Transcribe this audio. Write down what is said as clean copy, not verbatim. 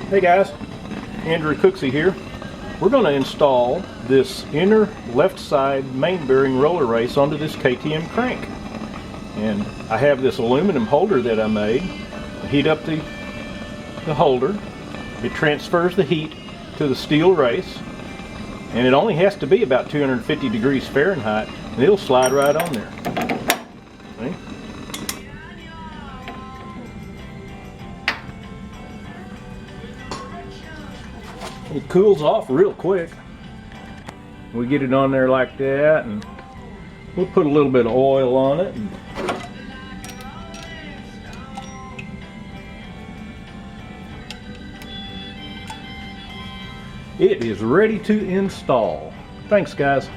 Hey guys, Andrew Cooksey here. We're going to install this inner left side main bearing roller race onto this KTM crank. And I have this aluminum holder that I made. I heat up the holder. It transfers the heat to the steel race. And it only has to be about 250 degrees Fahrenheit and it'll slide right on there. See? It cools off real quick. We get it on there like that, and we'll put a little bit of oil on it. It is ready to install. Thanks, guys.